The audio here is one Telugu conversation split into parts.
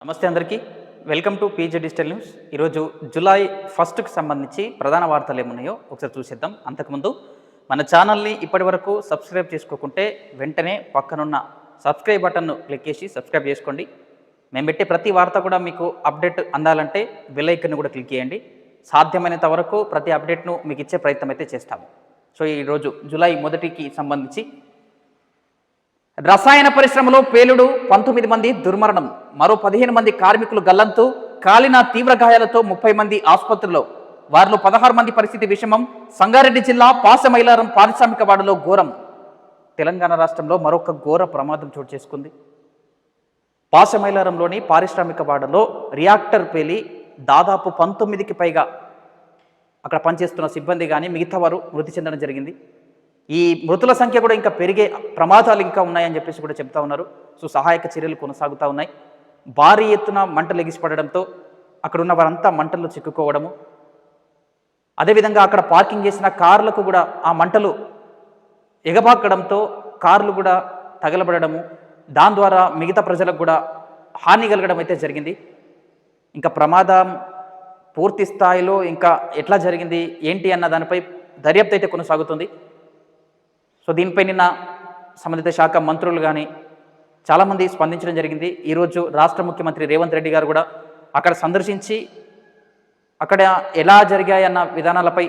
నమస్తే అందరికీ welcome to PG digital news. ఈరోజు జూలై 1కి సంబంధించి ప్రధాన వార్తలు ఏమున్నాయో ఒకసారి చూసేద్దాం. అంతకుముందు మన ఛానల్ని ఇప్పటి వరకు సబ్స్క్రైబ్ చేసుకోకుంటే వెంటనే పక్కనున్న సబ్స్క్రైబ్ బటన్ను క్లిక్ చేసి సబ్స్క్రైబ్ చేసుకోండి. మేము పెట్టే ప్రతి వార్త కూడా మీకు అప్డేట్ అందాలంటే బెల్ ఐకాన్ కూడా క్లిక్ చేయండి. సాధ్యమైనంత వరకు ప్రతి అప్డేట్ను మీకు ఇచ్చే ప్రయత్నం అయితే చేస్తాము. సో ఈరోజు జూలై 1కి సంబంధించి రసాయన పరిశ్రమలో పేలుడు, 19 మంది దుర్మరణం, మరో 15 మంది కార్మికులు గల్లంతు, కాలిన తీవ్ర గాయాలతో 30 మంది ఆసుపత్రిలో, వారిలో 16 మంది పరిస్థితి విషమం. సంగారెడ్డి జిల్లా పాసమైలారం పారిశ్రామిక వాడలో ఘోరం. తెలంగాణ రాష్ట్రంలో మరొక ఘోర ప్రమాదం చోటు చేసుకుంది. పాసమైలారంలోని పారిశ్రామిక వాడలో రియాక్టర్ పేలి దాదాపు 19కి పైగా అక్కడ పనిచేస్తున్న సిబ్బంది కానీ మిగతా వారు మృతి చెందడం జరిగింది. ఈ మృతుల సంఖ్య కూడా ఇంకా పెరిగే ప్రమాదాలు ఇంకా ఉన్నాయని చెప్పేసి కూడా చెప్తా ఉన్నారు. సో సహాయక చర్యలు కొనసాగుతూ ఉన్నాయి. భారీ ఎత్తున మంటలు ఎగిసిపడడంతో అక్కడ ఉన్న వారంతా మంటల్లో చిక్కుకోవడము, అదేవిధంగా అక్కడ పార్కింగ్ చేసిన కార్లకు కూడా ఆ మంటలు ఎగబాకడంతో కార్లు కూడా తగలబడము, దాని ద్వారా మిగతా ప్రజలకు కూడా హాని కలగడం అయితే జరిగింది. ఇంకా ప్రమాదం పూర్తి స్థాయిలో ఇంకా ఎట్లా జరిగింది ఏంటి అన్న దానిపై దర్యాప్తు అయితే కొనసాగుతుంది. సో దీనిపై నిన్న సంబంధిత శాఖ మంత్రులు కానీ చాలామంది స్పందించడం జరిగింది. ఈరోజు రాష్ట్ర ముఖ్యమంత్రి రేవంత్ రెడ్డి గారు కూడా అక్కడ సందర్శించి అక్కడ ఎలా జరిగాయన్న విధానాలపై,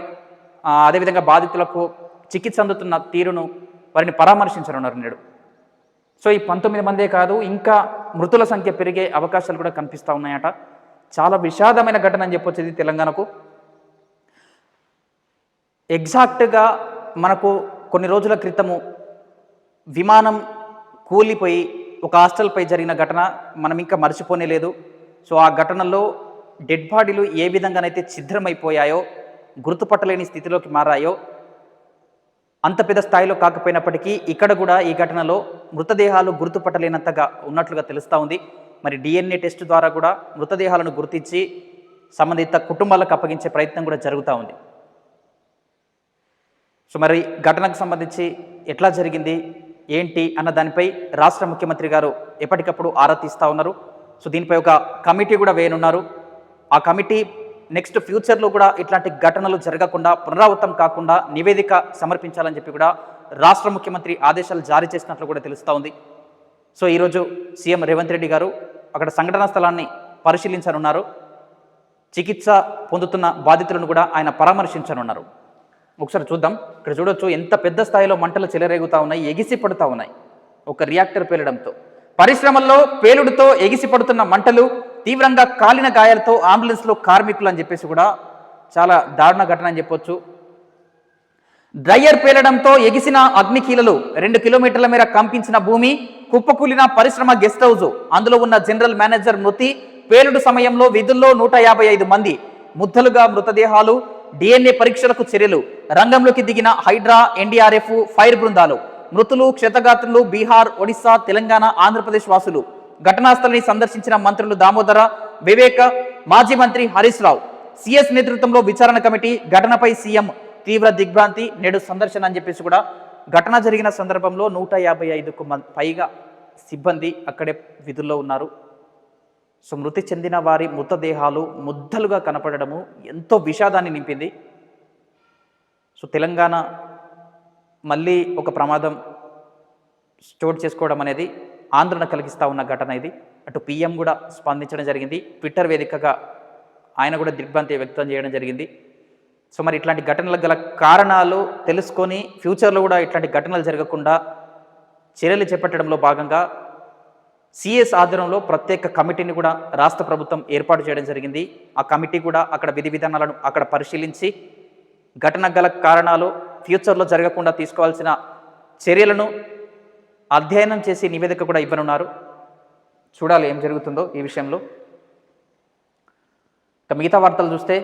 అదేవిధంగా బాధితులకు చికిత్స అందుతున్న తీరును వారిని పరామర్శించనున్నారు నేడు. సో ఈ 19 మందే కాదు, ఇంకా మృతుల సంఖ్య పెరిగే అవకాశాలు కూడా కనిపిస్తూ ఉన్నాయట. చాలా విషాదమైన ఘటన అని చెప్పొచ్చు ఇది తెలంగాణకు. ఎగ్జాక్ట్గా మనకు కొన్ని రోజుల క్రితము విమానం కూలిపోయి ఒక హాస్టల్పై జరిగిన ఘటన మనం ఇంకా మర్చిపోనే లేదు. సో ఆ ఘటనలో డెడ్ బాడీలు ఏ విధంగానైతే ఛిద్రమైపోయాయో, గుర్తుపట్టలేని స్థితిలోకి మారాయో, అంత పెద్ద స్థాయిలో కాకపోయినప్పటికీ ఇక్కడ కూడా ఈ ఘటనలో మృతదేహాలు గుర్తుపట్టలేనంతగా ఉన్నట్లుగా తెలుస్తూ ఉంది. మరి DNA టెస్ట్ ద్వారా కూడా మృతదేహాలను గుర్తించి సంబంధిత కుటుంబాలకు అప్పగించే ప్రయత్నం కూడా జరుగుతూ ఉంది. సో మరి ఘటనకు సంబంధించి ఎట్లా జరిగింది ఏంటి అన్న దానిపై రాష్ట్ర ముఖ్యమంత్రి గారు ఎప్పటికప్పుడు ఆరా తీస్తూ ఉన్నారు. సో దీనిపై ఒక కమిటీ కూడా వేయనున్నారు. ఆ కమిటీ నెక్స్ట్ ఫ్యూచర్లో కూడా ఇట్లాంటి ఘటనలు జరగకుండా, పునరావృతం కాకుండా నివేదిక సమర్పించాలని చెప్పి కూడా రాష్ట్ర ముఖ్యమంత్రి ఆదేశాలు జారీ చేసినట్లు కూడా తెలుస్తూ ఉంది. సో ఈరోజు సీఎం రేవంత్ రెడ్డి గారు అక్కడ సంఘటనా స్థలాన్ని పరిశీలించనున్నారు. చికిత్స పొందుతున్న బాధితులను కూడా ఆయన పరామర్శించనున్నారు. ఒకసారి చూద్దాం. ఇక్కడ చూడొచ్చు ఎంత పెద్ద స్థాయిలో మంటలు చెలరేగుతూ ఉన్నాయి, ఎగిసి పడుతూ ఉన్నాయి. ఒక రియాక్టర్ పేలడంతో, పరిశ్రమల్లో పేలుడుతో ఎగిసి పడుతున్న మంటలు, తీవ్రంగా కాలిన గాయాలతో అంబులెన్స్లో కార్మికులు అని చెప్పేసి కూడా చాలా దారుణ ఘటన అని చెప్పొచ్చు. డ్రైయర్ పేలడంతో ఎగిసిన అగ్నికీలలు, 2 కిలోమీటర్ల మేర కంపించిన భూమి, కుప్పకూలిన పరిశ్రమ గెస్ట్ హౌస్, అందులో ఉన్న జనరల్ మేనేజర్ మృతి. పేలుడు సమయంలో విధుల్లో 155 మంది, ముద్దలుగా మృతదేహాలు, DNA పరీక్షలకు చర్యలు, రంగంలోకి దిగిన హైడ్రా, NDRF, ఫైర్ బృందాలు. మృతులు, క్షతగాత్రులు బీహార్, ఒడిశా, తెలంగాణ, ఆంధ్రప్రదేశ్ వాసులు. ఘటనా స్థలిని సందర్శించిన మంత్రులు దామోదర, వివేక, మాజీ మంత్రి హరీష్ రావు. CS నేతృత్వంలో విచారణ కమిటీ. ఘటనపై సీఎం తీవ్ర దిగ్భ్రాంతి, నేడు సందర్శన అని చెప్పేసి కూడా ఘటన జరిగిన సందర్భంలో 155కు పైగా సిబ్బంది అక్కడే విధుల్లో ఉన్నారు. సో మృతి చెందిన వారి మృతదేహాలు ముద్దలుగా కనపడము ఎంతో విషాదాన్ని నింపింది. సో తెలంగాణ మళ్ళీ ఒక ప్రమాదం చోటు చేసుకోవడం అనేది ఆందోళన కలిగిస్తూ ఉన్న ఘటన ఇది. అటు PM కూడా స్పందించడం జరిగింది. ట్విట్టర్ వేదికగా ఆయన కూడా దిగ్భ్రాంతి వ్యక్తం చేయడం జరిగింది. సో మరి ఇట్లాంటి ఘటనలకు గల కారణాలు తెలుసుకొని ఫ్యూచర్లో కూడా ఇట్లాంటి ఘటనలు జరగకుండా చర్యలు చేపట్టడంలో భాగంగా CS ఆధ్వర్యంలో ప్రత్యేక కమిటీని కూడా రాష్ట్ర ప్రభుత్వం ఏర్పాటు చేయడం జరిగింది. ఆ కమిటీ కూడా అక్కడ విధి విధానాలను అక్కడ పరిశీలించి ఘటనకు గల కారణాలు, ఫ్యూచర్లో జరగకుండా తీసుకోవాల్సిన చర్యలను అధ్యయనం చేసి నివేదిక కూడా ఇవ్వనున్నారు. చూడాలి ఏం జరుగుతుందో ఈ విషయంలో. మిగతా వార్తలు చూస్తే,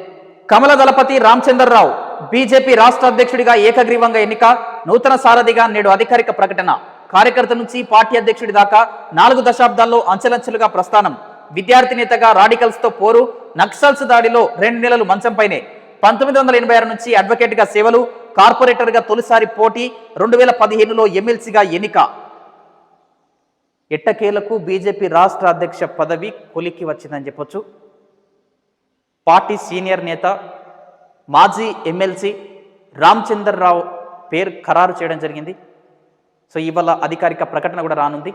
కమల దళపతి రామచంద్రరావు బీజేపీ రాష్ట్ర అధ్యక్షుడిగా ఏకగ్రీవంగా ఎన్నిక, నూతన సారథిగా నేడు అధికారిక ప్రకటన. కార్యకర్త నుంచి పార్టీ అధ్యక్షుడి దాకా 4 దశాబ్దాల్లో అంచెలంచెలుగా ప్రస్థానం. విద్యార్థి నేతగా రాడికల్స్తో పోరు, నక్సల్స్ దాడిలో 2 నెలలు మంచంపైనే. 1986 నుంచి అడ్వకేట్గా సేవలు, కార్పొరేటర్గా తొలిసారి పోటీ, 2015లో ఎమ్మెల్సీగా ఎన్నిక. ఎట్టకేలకు బీజేపీ రాష్ట్ర అధ్యక్ష పదవి కొలిక్కి వచ్చిందని చెప్పొచ్చు. పార్టీ సీనియర్ నేత మాజీ ఎమ్మెల్సీ రామచంద్రరావు పేరు ఖరారు చేయడం జరిగింది. సో ఇవాళ అధికారిక ప్రకటన కూడా రానుంది.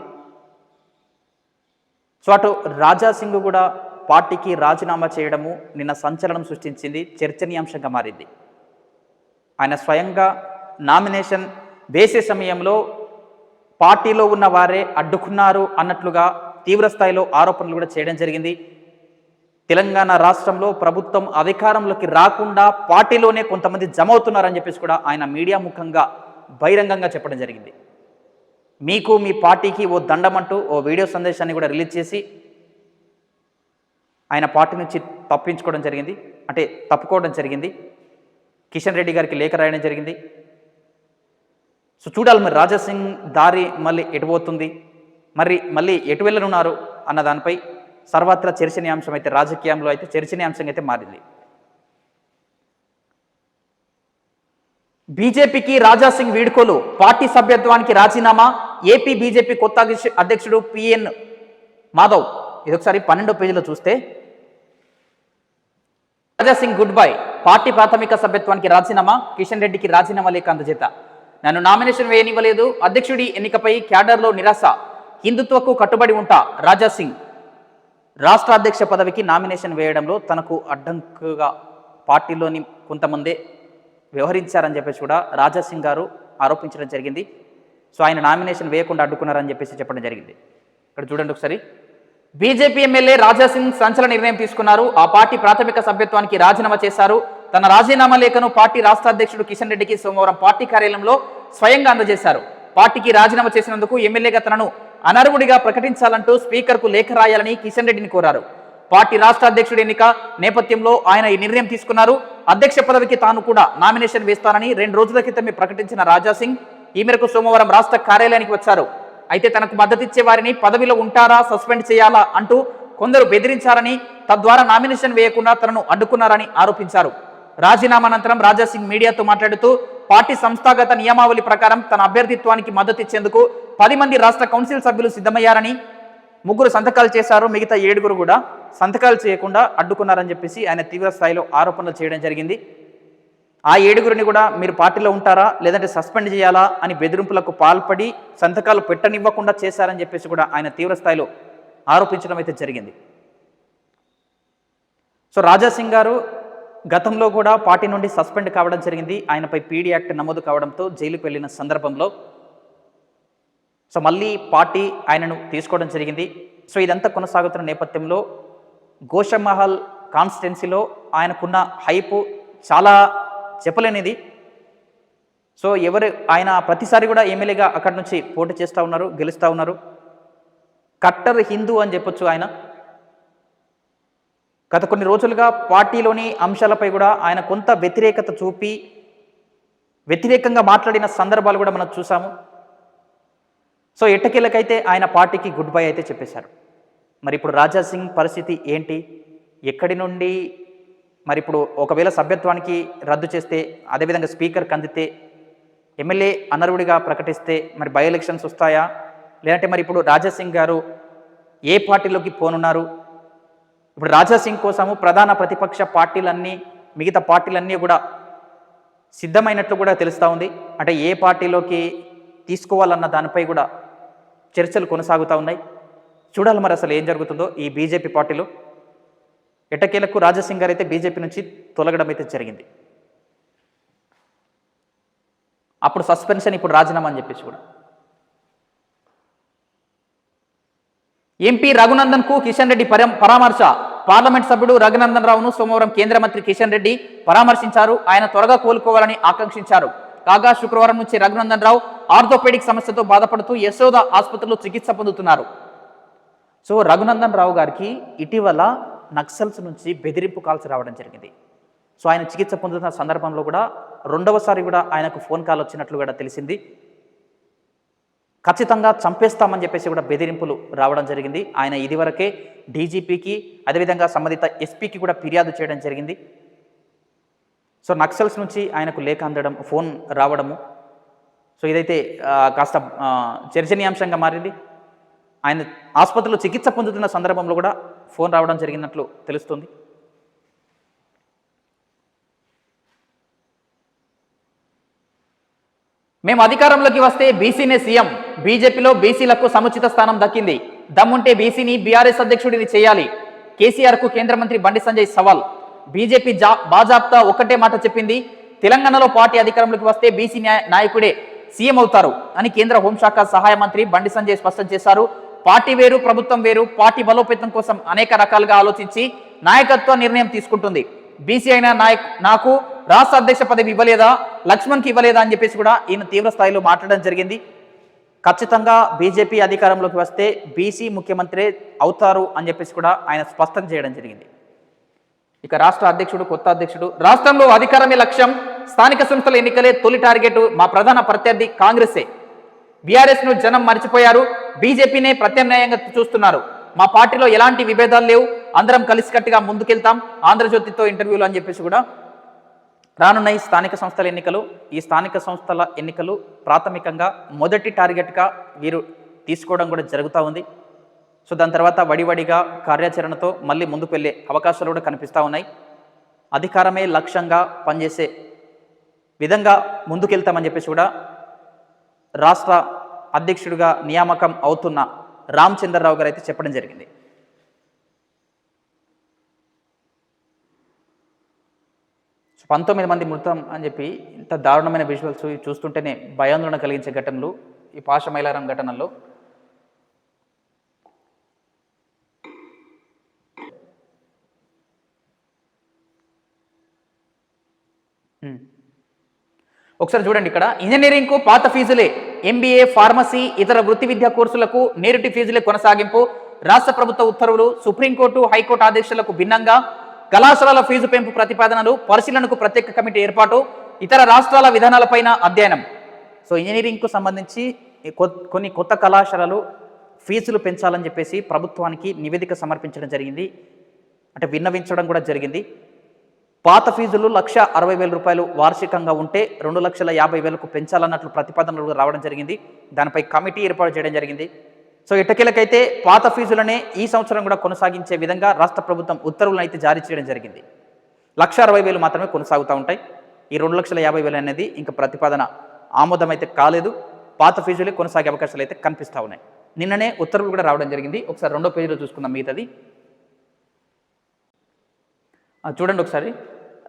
సో అటు రాజా సింగ్ కూడా పార్టీకి రాజీనామా చేయడము నిన్న సంచలనం సృష్టించింది, చర్చనీయాంశంగా మారింది. ఆయన స్వయంగా నామినేషన్ వేసే సమయంలో పార్టీలో ఉన్న వారే అడ్డుకున్నారు అన్నట్లుగా తీవ్రస్థాయిలో ఆరోపణలు కూడా చేయడం జరిగింది. తెలంగాణ రాష్ట్రంలో ప్రభుత్వం అధికారంలోకి రాకుండా పార్టీలోనే కొంతమంది జమ అవుతున్నారని చెప్పేసి కూడా ఆయన మీడియా ముఖంగా బహిరంగంగా చెప్పడం జరిగింది. మీకు మీ పార్టీకి ఓ దండమంటూ ఓ వీడియో సందేశాన్ని కూడా రిలీజ్ చేసి ఆయన పార్టీ నుంచి తప్పుకోవడం జరిగింది. కిషన్ రెడ్డి గారికి లేఖ రాయడం జరిగింది. సో చూడాలి మరి రాజా సింగ్ దారి మళ్ళీ ఎటు పోతుంది, మళ్ళీ ఎటు వెళ్ళనున్నారు అన్న దానిపై సర్వత్రా చర్చనీయాంశం అయితే, రాజకీయంలో అయితే చర్చనీయాంశంగా అయితే మారింది. బీజేపీకి రాజా సింగ్ వీడ్కోలు, పార్టీ సభ్యత్వానికి రాజీనామా. ఏపీ బీజేపీ కొత్త అధ్యక్షుడు పిఎన్ మాధవ్. ఇదొకసారి 12వ పేజీలో చూస్తే Raja Singh good bye, party ప్రాథమిక సభ్యత్వానికి రాజీనామా, కిషన్ రెడ్డికి రాజీనామా లేఖ అందజేత. నన్ను నామినేషన్ వేయనివ్వలేదు, అధ్యక్షుడి ఎన్నికపై క్యాడర్లో నిరాశ, హిందుత్వకు కట్టుబడి ఉంటా. రాజా సింగ్ రాష్ట్ర అధ్యక్ష పదవికి నామినేషన్ వేయడంలో తనకు అడ్డంకుగా పార్టీలోని కొంతమందే వ్యవహరించారని చెప్పేసి కూడా రాజా సింగ్ గారు ఆరోపించడం జరిగింది. సో ఆయన నామినేషన్ వేయకుండా అడ్డుకున్నారని చెప్పేసి చెప్పడం జరిగింది. ఇక్కడ చూడండి ఒకసారి. బీజేపీ ఎమ్మెల్యే రాజా సింగ్ సంచలన నిర్ణయం తీసుకున్నారు. ఆ పార్టీ ప్రాథమిక సభ్యత్వానికి రాజీనామా చేశారు. తన రాజీనామా లేఖను పార్టీ రాష్ట్ర అధ్యక్షుడు కిషన్ రెడ్డికి సోమవారం పార్టీ కార్యాలయంలో స్వయంగా అందజేశారు. పార్టీకి రాజీనామా చేసినందుకు ఎమ్మెల్యేగా తనను అనర్హుడిగా ప్రకటించాలంటూ స్పీకర్కు లేఖ రాయాలని కిషన్ రెడ్డిని కోరారు. పార్టీ రాష్ట్ర అధ్యక్షుడి ఎన్నిక నేపథ్యంలో ఆయన ఈ నిర్ణయం తీసుకున్నారు. అధ్యక్ష పదవికి తాను కూడా నామినేషన్ వేస్తానని 2 రోజుల క్రితమే ప్రకటించిన రాజా సింగ్ ఈ మేరకు సోమవారం రాష్ట్ర కార్యాలయానికి వచ్చారు. అయితే తనకు మద్దతిచ్చే వారిని పదవిలో ఉంటారా, సస్పెండ్ చేయాలా అంటూ కొందరు బెదిరించారని, తద్వారా నామినేషన్ వేయకుండా తనను అడ్డుకున్నారని ఆరోపించారు. రాజీనామా అనంతరం రాజా సింగ్ మీడియాతో మాట్లాడుతూ పార్టీ సంస్థాగత నియమావళి ప్రకారం తన అభ్యర్థిత్వానికి మద్దతిచ్చేందుకు 10 మంది రాష్ట్ర కౌన్సిల్ సభ్యులు సిద్ధమయ్యారని, 3 సంతకాలు చేశారు, మిగతా 7 కూడా సంతకాలు చేయకుండా అడ్డుకున్నారని చెప్పేసి ఆయన తీవ్ర స్థాయిలో ఆరోపణలు చేయడం జరిగింది. ఆ 7 కూడా మీరు పార్టీలో ఉంటారా లేదంటే సస్పెండ్ చేయాలా అని బెదిరింపులకు పాల్పడి సంతకాలు పెట్టనివ్వకుండా చేశారని చెప్పేసి కూడా ఆయన తీవ్ర స్థాయిలో ఆరోపించడం అయితే జరిగింది. సో రాజా సింగ్ గారు గతంలో కూడా పార్టీ నుండి సస్పెండ్ కావడం జరిగింది. ఆయనపై పీడీ యాక్ట్ నమోదు కావడంతో జైలుకు వెళ్ళిన సందర్భంలో సో మళ్ళీ పార్టీ ఆయనను తీసుకోవడం జరిగింది. సో ఇదంతా కొనసాగుతున్న నేపథ్యంలో గోషమహల్ కాన్స్టిట్యున్సీలో ఆయనకున్న హైపు చాలా చెప్పలేనిది. సో ఆయన ప్రతిసారి కూడా ఎమ్మెల్యేగా అక్కడి నుంచి పోటీ చేస్తూ ఉన్నారు, గెలుస్తూ ఉన్నారు. కట్టర్ హిందూ అని చెప్పొచ్చు. ఆయన గత కొన్ని రోజులుగా పార్టీలోని అంశాలపై కూడా ఆయన కొంత వ్యతిరేకత చూపి వ్యతిరేకంగా మాట్లాడిన సందర్భాలు కూడా మనం చూసాము. సో ఎట్టకేలకైతే ఆయన పార్టీకి గుడ్ బై అయితే చెప్పేశారు. మరి ఇప్పుడు రాజా సింగ్ పరిస్థితి ఏంటి, ఎక్కడి నుండి మరి ఇప్పుడు ఒకవేళ సభ్యత్వానికి రద్దు చేస్తే, అదేవిధంగా స్పీకర్కి అందితే, ఎమ్మెల్యే అనర్హుడిగా ప్రకటిస్తే మరి బై ఎలక్షన్స్ వస్తాయా, లేదంటే మరి ఇప్పుడు రాజా సింగ్ గారు ఏ పార్టీలోకి పోనున్నారు? ఇప్పుడు రాజా సింగ్ కోసము ప్రధాన ప్రతిపక్ష పార్టీలన్నీ, మిగతా పార్టీలన్నీ కూడా సిద్ధమైనట్లు కూడా తెలుస్తూ ఉంది. అంటే ఏ పార్టీలోకి తీసుకోవాలన్న దానిపై కూడా చర్చలు కొనసాగుతూ ఉన్నాయి. చూడాలి మరి అసలు ఏం జరుగుతుందో ఈ బీజేపీ పార్టీలో. ఎట్టకేలకు రాజా సింగ్ గారు అయితే బీజేపీ నుంచి తొలగడం అయితే జరిగింది. అప్పుడు సస్పెన్షన్, ఇప్పుడు రాజీనామా అని చెప్పేసి కూడా. ఎంపీ రఘునందన్కు కిషన్ రెడ్డి పరామర్శ. పార్లమెంట్ సభ్యుడు రఘునందన్ రావును సోమవారం కేంద్ర మంత్రి కిషన్ రెడ్డి పరామర్శించారు. ఆయన త్వరగా కోలుకోవాలని ఆకాంక్షించారు. కాగా శుక్రవారం నుంచి రఘునందన్ రావు ఆర్థోపెడిక్ సమస్యతో బాధపడుతూ యశోద ఆసుపత్రిలో చికిత్స పొందుతున్నారు. సో రఘునందన్ రావు గారికి ఇటీవల నక్సల్స్ నుంచి బెదిరింపు కాల్స్ రావడం జరిగింది. సో ఆయన చికిత్స పొందుతున్న సందర్భంలో కూడా 2వసారి కూడా ఆయనకు ఫోన్ కాల్ వచ్చినట్లు కూడా తెలిసింది. ఖచ్చితంగా చంపేస్తామని చెప్పేసి కూడా బెదిరింపులు రావడం జరిగింది. ఆయన ఇదివరకే డీజీపీకి, అదేవిధంగా సంబంధిత ఎస్పీకి కూడా ఫిర్యాదు చేయడం జరిగింది. సో నక్సల్స్ నుంచి ఆయనకు లేఖ అందడం, ఫోన్ రావడము, సో ఇదైతే కాస్త చర్చనీయాంశంగా మారింది. ఆయన ఆసుపత్రిలో చికిత్స పొందుతున్న సందర్భంలో కూడా ఫోన్ రావడం జరిగినట్లు తెలుస్తుంది. మేము అధికారంలోకి వస్తే బీసీనే సీఎం, బీజేపీలో బీసీలకు సముచిత స్థానం దక్కింది, దమ్ముంటే బీసీని బీఆర్ఎస్ అధ్యక్షుడిని చేయాలి, కేసీఆర్కు కేంద్ర మంత్రి బండి సంజయ్ సవాల్. బీజేపీ బాజాప్తా ఒక్కటే మాట చెప్పింది, తెలంగాణలో పార్టీ అధికారంలోకి వస్తే బీసీ నాయకుడే సీఎం అవుతారు అని కేంద్ర హోంశాఖ సహాయ మంత్రి బండి సంజయ్ స్పష్టం చేశారు. పార్టీ వేరు, ప్రభుత్వం వేరు, పార్టీ బలోపేతం కోసం అనేక రకాలుగా ఆలోచించి నాయకత్వ నిర్ణయం తీసుకుంటుంది. బీసీ అయిన నాకు రాష్ట్ర అధ్యక్ష పదవి ఇవ్వలేదా, లక్ష్మణ్కి ఇవ్వలేదా అని చెప్పేసి కూడా ఈయన తీవ్ర స్థాయిలో మాట్లాడడం జరిగింది. ఖచ్చితంగా బీజేపీ అధికారంలోకి వస్తే బీసీ ముఖ్యమంత్రి అవుతారు అని చెప్పేసి కూడా ఆయన స్పష్టం చేయడం జరిగింది. ఇక రాష్ట్ర అధ్యక్షుడు, కొత్త అధ్యక్షుడు, రాష్ట్రంలో అధికారమే లక్ష్యం, స్థానిక సంస్థల ఎన్నికలే తొలి టార్గెట్, మా ప్రధాన ప్రత్యర్థి కాంగ్రెసే, బీఆర్ఎస్ ను జనం మర్చిపోయారు, బీజేపీనే ప్రత్యామ్నాయంగా చూస్తున్నారు, మా పార్టీలో ఎలాంటి విభేదాలు లేవు, అందరం కలిసికట్టుగా ముందుకెళ్తాం, ఆంధ్రజ్యోతితో ఇంటర్వ్యూలు అని చెప్పేసి కూడా రానున్నాయి స్థానిక సంస్థల ఎన్నికలు. ఈ స్థానిక సంస్థల ఎన్నికలు ప్రాథమికంగా మొదటి టార్గెట్గా వీరు తీసుకోవడం కూడా జరుగుతూ ఉంది. సో దాని తర్వాత వడివడిగా కార్యాచరణతో మళ్ళీ ముందుకు వెళ్ళే అవకాశాలు కూడా కనిపిస్తూ ఉన్నాయి. అధికారమే లక్ష్యంగా పనిచేసే విధంగా ముందుకెళ్తామని చెప్పేసి కూడా రాష్ట్ర అధ్యక్షుడిగా నియామకం అవుతున్న రామచంద్రరావు గారు అయితే చెప్పడం జరిగింది. సో 19 మంది మృతం అని చెప్పి ఇంత దారుణమైన విజువల్స్ చూస్తుంటేనే భయాందోళన కలిగించే ఘటనలు ఈ పాషమైలారం ఘటనల్లో. ఒకసారి చూడండి, ఇక్కడ ఇంజనీరింగ్కు పాత ఫీజులే, ఎంబీఏ, ఫార్మసీ, ఇతర వృత్తి విద్యా కోర్సులకు నేరుటి ఫీజులే కొనసాగింపు, రాష్ట్ర ప్రభుత్వ ఉత్తర్వులు, సుప్రీంకోర్టు, హైకోర్టు ఆదేశాలకు భిన్నంగా కళాశాలల ఫీజు పెంపు ప్రతిపాదనలు, పరిశీలనకు ప్రత్యేక కమిటీ ఏర్పాటు, ఇతర రాష్ట్రాల విధానాలపైన అధ్యయనం. సో ఇంజనీరింగ్కు సంబంధించి కొన్ని కొత్త కళాశాలలు ఫీజులు పెంచాలని చెప్పేసి ప్రభుత్వానికి నివేదిక సమర్పించడం జరిగింది, అంటే విన్నవించడం కూడా జరిగింది. పాత ఫీజులు 1,60,000 రూపాయలు వార్షికంగా ఉంటే 2,50,000కు పెంచాలన్నట్లు ప్రతిపాదనలు రావడం జరిగింది. దానిపై కమిటీ ఏర్పాటు చేయడం జరిగింది. సో ఎట్టకేలకైతే పాత ఫీజులనే ఈ సంవత్సరం కూడా కొనసాగించే విధంగా రాష్ట్ర ప్రభుత్వం ఉత్తర్వులను అయితే జారీ చేయడం జరిగింది. 1,60,000 మాత్రమే కొనసాగుతూ ఉంటాయి. ఈ 2,50,000 అనేది ఇంకా ప్రతిపాదన ఆమోదం అయితే కాలేదు. పాత ఫీజులే కొనసాగే అవకాశాలు అయితే కనిపిస్తూ ఉన్నాయి. నిన్ననే ఉత్తర్వులు కూడా రావడం జరిగింది. ఒకసారి 2వ పేజీలో చూసుకుందాం మిగతాది. చూడండి ఒకసారి,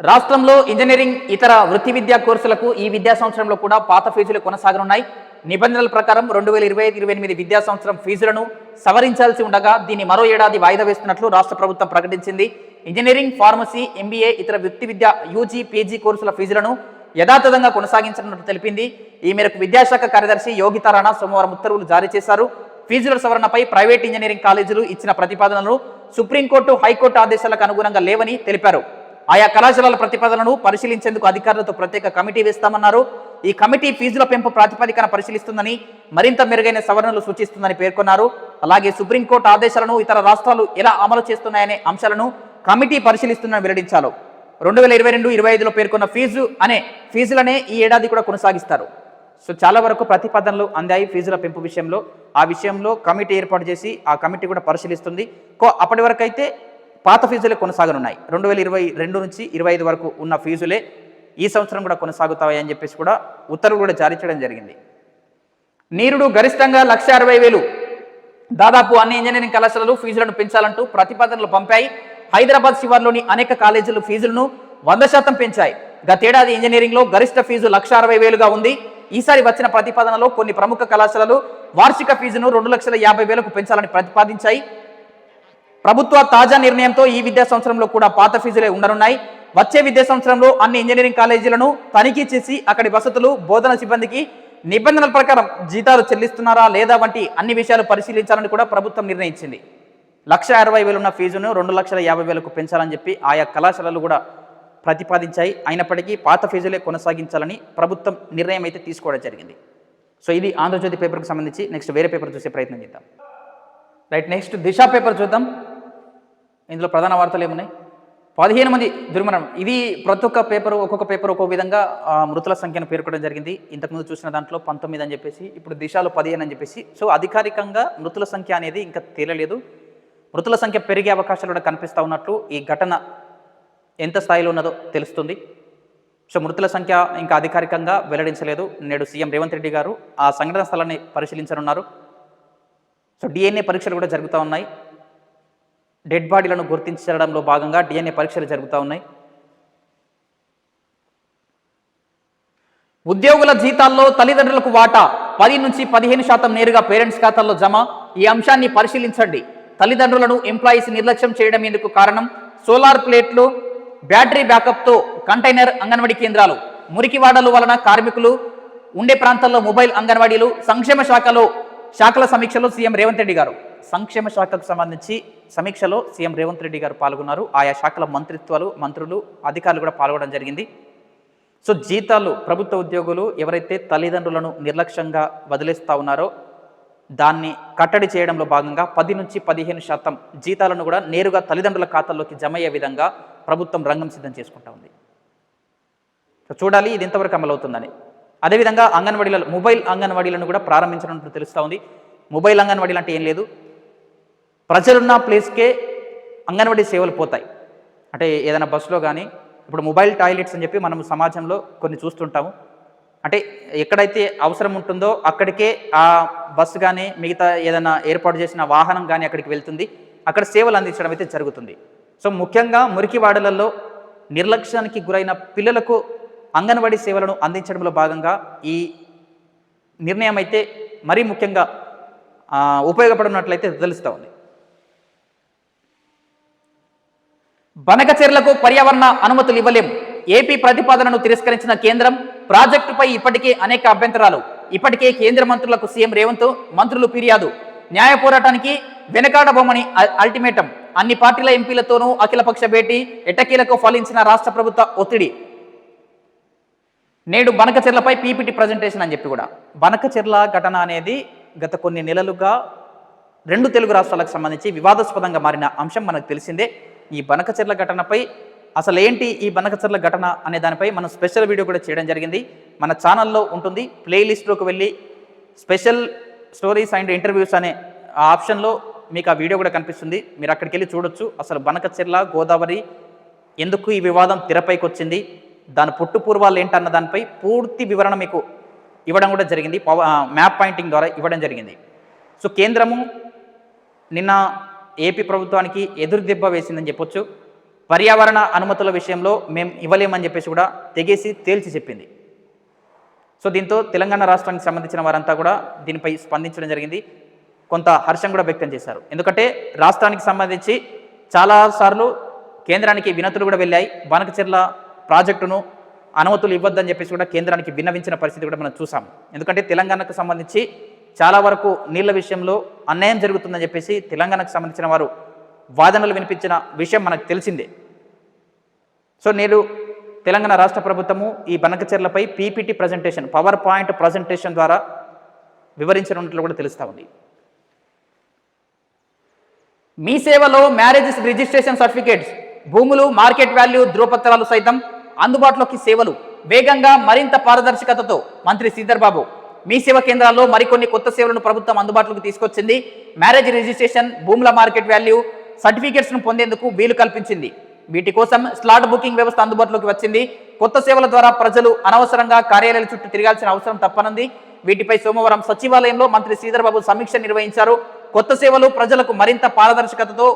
రాష్ట్రంలో ఇంజనీరింగ్, ఇతర వృత్తి విద్యా కోర్సులకు ఈ విద్యా సంవత్సరంలో కూడా పాత ఫీజులు కొనసాగనున్నాయి. నిబంధనల ప్రకారం 2025-28 విద్యా సంవత్సరం ఫీజులను సవరించాల్సి ఉండగా దీన్ని మరో ఏడాది వాయిదా వేస్తున్నట్లు రాష్ట్ర ప్రభుత్వం ప్రకటించింది. ఇంజనీరింగ్, ఫార్మసీ, ఎంబీఏ, ఇతర వృత్తి విద్య, యూజీ, పీజీ కోర్సుల ఫీజులను యథాతథంగా కొనసాగించనున్నట్టు తెలిపింది. ఈ మేరకు విద్యాశాఖ కార్యదర్శి యోగితా రాణా సోమవారం ఉత్తర్వులు జారీ చేశారు. ఫీజుల సవరణపై ప్రైవేట్ ఇంజనీరింగ్ కాలేజీలు ఇచ్చిన ప్రతిపాదనలు సుప్రీంకోర్టు, హైకోర్టు ఆదేశాలకు అనుగుణంగా లేవని తెలిపారు. ఆయా కళాశాలల ప్రతిపాదనను పరిశీలించేందుకు అధికారులతో ప్రత్యేక కమిటీ వేస్తామన్నారు. ఈ కమిటీ ఫీజుల పెంపు ప్రాతిపదికన పరిశీలిస్తుందని, మరింత మెరుగైన సవరణలు సూచిస్తుందని పేర్కొన్నారు. అలాగే సుప్రీంకోర్టు ఆదేశాలను ఇతర రాష్ట్రాలు ఎలా అమలు చేస్తున్నాయనే అంశాలను కమిటీ పరిశీలిస్తుందని వెల్లడించారు. 2022-25లో పేర్కొన్న ఫీజులనే ఈ ఏడాది కూడా కొనసాగిస్తారు. సో చాలా వరకు ప్రతిపాదనలు అందాయి ఫీజుల పెంపు విషయంలో. ఆ విషయంలో కమిటీ ఏర్పాటు చేసి ఆ కమిటీ కూడా పరిశీలిస్తుంది. అప్పటి వరకు అయితే పాత ఫీజులే కొనసాగనున్నాయి. 2022 నుంచి 25 వరకు ఉన్న ఫీజులే ఈ సంవత్సరం కూడా కొనసాగుతాయి అని చెప్పేసి కూడా ఉత్తర్వులు కూడా జారీ చేయడం జరిగింది. నీరుడు గరిష్టంగా 1,60,000, దాదాపు అన్ని ఇంజనీరింగ్ కళాశాలలు ఫీజులను పెంచాలంటూ ప్రతిపాదనలు పంపాయి. హైదరాబాద్ శివార్లోని అనేక కాలేజీలు ఫీజులను 100% పెంచాయి. గతేడాది ఇంజనీరింగ్లో గరిష్ట ఫీజు 1,60,000గా ఉంది. ఈసారి వచ్చిన ప్రతిపాదనలో కొన్ని ప్రముఖ కళాశాలలు వార్షిక ఫీజును 2,50,000కు పెంచాలని ప్రతిపాదించాయి. ప్రభుత్వ తాజా నిర్ణయంతో ఈ విద్యా సంవత్సరంలో కూడా పాత ఫీజులే ఉండనున్నాయి. వచ్చే విద్యా సంవత్సరంలో అన్ని ఇంజనీరింగ్ కాలేజీలను తనిఖీ చేసి అక్కడి వసతులు, బోధన సిబ్బందికి నిబంధనల ప్రకారం జీతాలు చెల్లిస్తున్నారా లేదా వంటి అన్ని విషయాలు పరిశీలించాలని కూడా ప్రభుత్వం నిర్ణయించింది. 1,60,000 ఉన్న ఫీజును 2,50,000కు పెంచాలని చెప్పి ఆయా కళాశాలలు కూడా ప్రతిపాదించాయి. అయినప్పటికీ పాత ఫీజులే కొనసాగించాలని ప్రభుత్వం నిర్ణయం అయితే తీసుకోవడం జరిగింది. సో ఇది ఆంధ్రజ్యోతి పేపర్కి సంబంధించి. నెక్స్ట్ వేరే పేపర్ చూసే ప్రయత్నం చేద్దాం. రైట్, నెక్స్ట్ దిశ పేపర్ చూద్దాం. ఇందులో ప్రధాన వార్తలు ఏమున్నాయి? 15 మంది దుర్మరణం. ఇది ప్రతి ఒక్క పేపరు ఒక్కొక్క పేపర్ ఒక్కొక్క విధంగా మృతుల సంఖ్యను పేర్కొనడం జరిగింది. ఇంతకుముందు చూసిన దాంట్లో 19 అని చెప్పేసి, ఇప్పుడు దిశలో 15 అని చెప్పేసి. సో అధికారికంగా మృతుల సంఖ్య అనేది ఇంకా తేలలేదు. మృతుల సంఖ్య పెరిగే అవకాశాలు కూడా కనిపిస్తూ ఉన్నట్లు ఈ ఘటన ఎంత స్థాయిలో ఉన్నదో తెలుస్తుంది. సో మృతుల సంఖ్య ఇంకా అధికారికంగా వెల్లడించలేదు. నేడు సీఎం రేవంత్ రెడ్డి గారు ఆ సంఘటన స్థలాన్ని పరిశీలించనున్నారు. సో DNA పరీక్షలు కూడా జరుగుతూ ఉన్నాయి. డెడ్ బాడీలను గుర్తించడంలో భాగంగా DNA పరీక్షలు జరుగుతూ ఉన్నాయి. ఉద్యోగుల జీతాల్లో తల్లిదండ్రులకు వాటా 10 నుంచి 15% నేరుగా పేరెంట్స్ ఖాతాల్లో జమ. ఈ అంశాన్ని పరిశీలించండి. తల్లిదండ్రులను ఎంప్లాయీస్ నిర్లక్ష్యం చేయడం ఎందుకు కారణం? సోలార్ ప్లేట్లు, బ్యాటరీ బ్యాకప్తో కంటైనర్ అంగన్వాడీ కేంద్రాలు, మురికివాడలు వలన కార్మికులు ఉండే ప్రాంతాల్లో మొబైల్ అంగన్వాడీలు, సంక్షేమ శాఖల సమీక్షలో సీఎం రేవంత్ రెడ్డి గారు. సంక్షేమ శాఖకు సంబంధించి సమీక్షలో సీఎం రేవంత్ రెడ్డి గారు పాల్గొన్నారు. ఆయా శాఖల మంత్రులు అధికారులు కూడా పాల్గొనడం జరిగింది. సో జీతాలు, ప్రభుత్వ ఉద్యోగులు ఎవరైతే తల్లిదండ్రులను నిర్లక్ష్యంగా వదిలేస్తూ ఉన్నారో దాన్ని కట్టడి చేయడంలో భాగంగా 10 నుంచి 15% జీతాలను కూడా నేరుగా తల్లిదండ్రుల ఖాతాల్లోకి జమ అయ్యే విధంగా ప్రభుత్వం రంగం సిద్ధం చేసుకుంటా ఉంది. సో చూడాలి ఇది ఎంతవరకు అమలవుతుందని. అదేవిధంగా మొబైల్ అంగన్వాడీలను కూడా ప్రారంభించనున్నట్లు తెలుస్తూ ఉంది. మొబైల్ అంగన్వాడీలు అంటే ఏం లేదు, ప్రజలున్న ప్లేస్కే అంగన్వాడీ సేవలు పోతాయి. అంటే ఏదైనా బస్సులో కానీ, ఇప్పుడు మొబైల్ టాయిలెట్స్ అని చెప్పి మనం సమాజంలో కొన్ని చూస్తుంటాము. అంటే ఎక్కడైతే అవసరం ఉంటుందో అక్కడికే ఆ బస్సు కానీ మిగతా ఏదైనా ఏర్పాటు చేసిన వాహనం కానీ అక్కడికి వెళ్తుంది, అక్కడ సేవలు అందించడం అయితే జరుగుతుంది. సో ముఖ్యంగా మురికివాడలలో నిర్లక్ష్యానికి గురైన పిల్లలకు అంగన్వాడీ సేవలను అందించడంలో భాగంగా ఈ నిర్ణయం అయితే మరీ ముఖ్యంగా ఉపయోగపడినట్లయితే తెలుస్తూ ఉంది. బనకచెర్లకు పర్యావరణ అనుమతులు ఇవ్వలేం. ఏపీ ప్రతిపాదనను తిరస్కరించిన కేంద్రం. ప్రాజెక్టుపై ఇప్పటికే అనేక అభ్యంతరాలు. ఇప్పటికే కేంద్ర మంత్రులకు సీఎం రేవంత్ మంత్రులు ఫిర్యాదు. న్యాయ పోరాటానికి వెనకాడబోమని అల్టిమేటం. అన్ని పార్టీల ఎంపీలతోనూ అఖిలపక్ష భేటీ. ఎట్టకేలకు ఫలించిన రాష్ట్ర ప్రభుత్వ ఒత్తిడి. నేడు బనకచెర్లపై పీపీటీ ప్రజెంటేషన్ అని చెప్పి కూడా. బనకచెర్ల ఘటన అనేది గత కొన్ని నెలలుగా 2 తెలుగు రాష్ట్రాలకు సంబంధించి వివాదాస్పదంగా మారిన అంశం మనకు తెలిసిందే. ఈ బనకచెర్ల ఘటనపై అసలు ఏంటి ఈ బనకచెర్ల ఘటన అనే దానిపై మనం స్పెషల్ వీడియో కూడా చేయడం జరిగింది. మన ఛానల్లో ఉంటుంది. ప్లేలిస్ట్లోకి వెళ్ళి స్పెషల్ స్టోరీస్ అండ్ ఇంటర్వ్యూస్ అనే ఆ ఆప్షన్లో మీకు ఆ వీడియో కూడా కనిపిస్తుంది. మీరు అక్కడికి వెళ్ళి చూడొచ్చు. అసలు బనకచెర్ల గోదావరి ఎందుకు ఈ వివాదం తెరపైకి వచ్చింది, దాని పుట్టుపూర్వాలు ఏంటన్న దానిపై పూర్తి వివరణ మీకు ఇవ్వడం కూడా జరిగింది. మ్యాప్ పాయింటింగ్ ద్వారా ఇవ్వడం జరిగింది. సో కేంద్రము నిన్న ఏపీ ప్రభుత్వానికి ఎదురు దెబ్బ వేసిందని చెప్పొచ్చు. పర్యావరణ అనుమతుల విషయంలో మేము ఇవ్వలేమని చెప్పేసి కూడా తెగేసి తేల్చి చెప్పింది. సో దీంతో తెలంగాణ రాష్ట్రానికి సంబంధించిన వారంతా కూడా దీనిపై స్పందించడం జరిగింది. కొంత హర్షం కూడా వ్యక్తం చేశారు. ఎందుకంటే రాష్ట్రానికి సంబంధించి చాలాసార్లు కేంద్రానికి వినతులు కూడా వెళ్ళాయి. బనకచెర్ల ప్రాజెక్టును అనుమతులు ఇవ్వద్దని చెప్పేసి కూడా కేంద్రానికి విన్నవించిన పరిస్థితి కూడా మనం చూసాం. ఎందుకంటే తెలంగాణకు సంబంధించి చాలా వరకు నీళ్ల విషయంలో అన్యాయం జరుగుతుందని చెప్పేసి తెలంగాణకు సంబంధించిన వారు వాదనలు వినిపించిన విషయం మనకు తెలిసిందే. సో నేడు తెలంగాణ రాష్ట్ర ప్రభుత్వము ఈ బనకచెర్లపై PPT presentation, power point presentation ద్వారా వివరించనున్నట్లు కూడా తెలుస్తూ ఉంది. మీ సేవలో మ్యారేజెస్ రిజిస్ట్రేషన్ సర్టిఫికేట్స్, భూములు, మార్కెట్ వాల్యూ ధృవపత్రాలు సైతం అందుబాటులోకి. సేవలు వేగంగా, మరింత పారదర్శకతతో. మంత్రి శ్రీధర్ బాబు. మీ సేవ కేంద్రాల్లో మరికొన్ని కొత్త సేవలను ప్రభుత్వం అందుబాటులోకి తీసుకొచ్చింది. మ్యారేజ్ రిజిస్ట్రేషన్, భూముల మార్కెట్ వాల్యూ సర్టిఫికేట్స్ను పొందేందుకు వీలు కల్పించింది. వీటి కోసం స్లాట్ బుకింగ్ వ్యవస్థ అందుబాటులోకి వచ్చింది. కొత్త సేవల ద్వారా ప్రజలు అనవసరంగా కార్యాలయాల చుట్టూ తిరగాల్సిన అవసరం తప్పనుంది. వీటిపై సోమవారం సచివాలయంలో మంత్రి శ్రీధర్ బాబు సమీక్ష నిర్వహించారు. కొత్త సేవలు ప్రజలకు మరింత పారదర్శకతతో,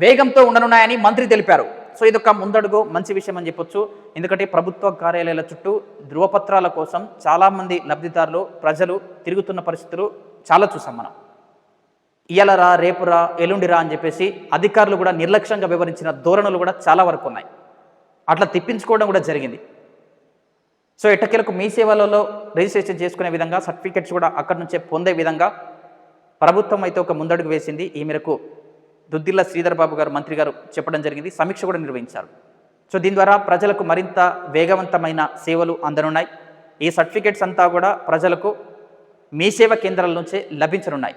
వేగంతో ఉండనున్నాయని మంత్రి తెలిపారు. సో ఇదొక ముందడుగు, మంచి విషయం అని చెప్పొచ్చు. ఎందుకంటే ప్రభుత్వ కార్యాలయాల చుట్టూ ధృవపత్రాల కోసం చాలామంది లబ్ధిదారులు, ప్రజలు తిరుగుతున్న పరిస్థితులు చాలా చూసాం మనం. ఇయ్యాలరా, రేపురా, ఎల్లుండిరా అని చెప్పేసి అధికారులు కూడా నిర్లక్ష్యంగా వివరించిన ధోరణులు కూడా చాలా వరకు ఉన్నాయి. అట్లా తిప్పించుకోవడం కూడా జరిగింది. సో ఎట్టకేలకు మీ సేవలలో రిజిస్ట్రేషన్ చేసుకునే విధంగా, సర్టిఫికెట్స్ కూడా అక్కడి నుంచే పొందే విధంగా ప్రభుత్వం అయితే ఒక ముందడుగు వేసింది. ఈ మేరకు దుద్దిల్ల శ్రీధర్ బాబు గారు, మంత్రి గారు చెప్పడం జరిగింది. సమీక్ష కూడా నిర్వహించారు. సో దీని ద్వారా ప్రజలకు మరింత వేగవంతమైన సేవలు అందనున్నాయి. ఈ సర్టిఫికేట్స్ అంతా కూడా ప్రజలకు మీ సేవ కేంద్రాల నుంచే లభించనున్నాయి.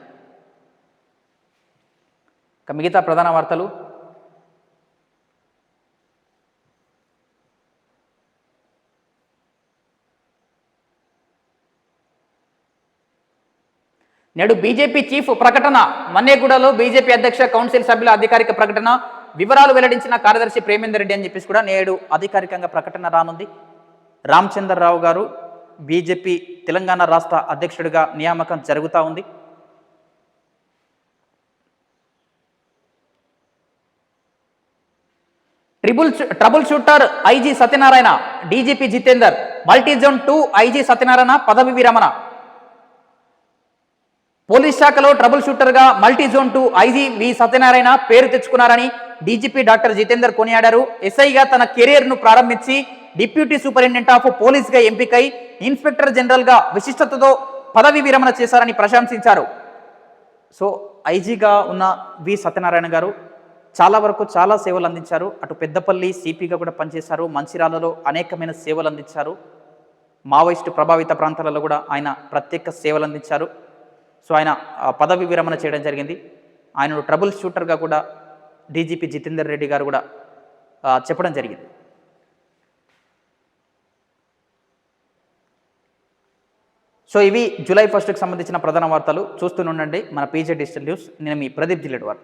మిగతా ప్రధాన వార్తలు. నేడు బీజేపీ చీఫ్ ప్రకటన. మన్నేగూడలో బీజేపీ అధ్యక్ష కౌన్సిల్ సభ్యుల అధికారిక ప్రకటన. వివరాలు వెల్లడించిన కార్యదర్శి ప్రేమేందర్ రెడ్డి అని చెప్పేసి కూడా నేడు అధికారికంగా ప్రకటన రానుంది. రామచంద్రరావు గారు బీజేపీ తెలంగాణ రాష్ట్ర అధ్యక్షుడిగా నియామకం జరుగుతూ ఉంది. Troubleshooter IG Satyanarayana, DGP Jitender, multizone 2 IG Satyanarayana పదవి విరమణ. పోలీస్ శాఖలో ట్రబుల్ షూటర్గా మల్టీజోన్ 2 ఐజీ వి సత్యనారాయణ పేరు తెచ్చుకున్నారని డీజీపీ డాక్టర్ జితేందర్ కొనియాడారు. ఎస్ఐగా తన కెరీర్ను ప్రారంభించి డిప్యూటీ సూపరింటెండెంట్ ఆఫ్ పోలీస్గా ఎంపికై ఇన్స్పెక్టర్ జనరల్గా విశిష్టతతో పదవి విరమణ చేశారని ప్రశంసించారు. సో ఐజీగా ఉన్న వి సత్యనారాయణ గారు చాలా వరకు చాలా సేవలు అందించారు. అటు పెద్దపల్లి సిపిగా కూడా పనిచేశారు. మంచిర్యాలలో అనేకమైన సేవలు అందించారు. మావోయిస్టు ప్రభావిత ప్రాంతాలలో కూడా ఆయన ప్రత్యేక సేవలు అందించారు. సో ఆయన పదవి విరమణ చేయడం జరిగింది. ఆయన ట్రబుల్ షూటర్గా కూడా డీజీపీ జితేందర్ రెడ్డి గారు కూడా చెప్పడం జరిగింది. సో ఇవి జూలై 1కి సంబంధించిన ప్రధాన వార్తలు. చూస్తూనే ఉండండి మన పీజే డిజిటల్ న్యూస్. నేను మీ ప్రదీప్ జిల్లెడ్ వారు.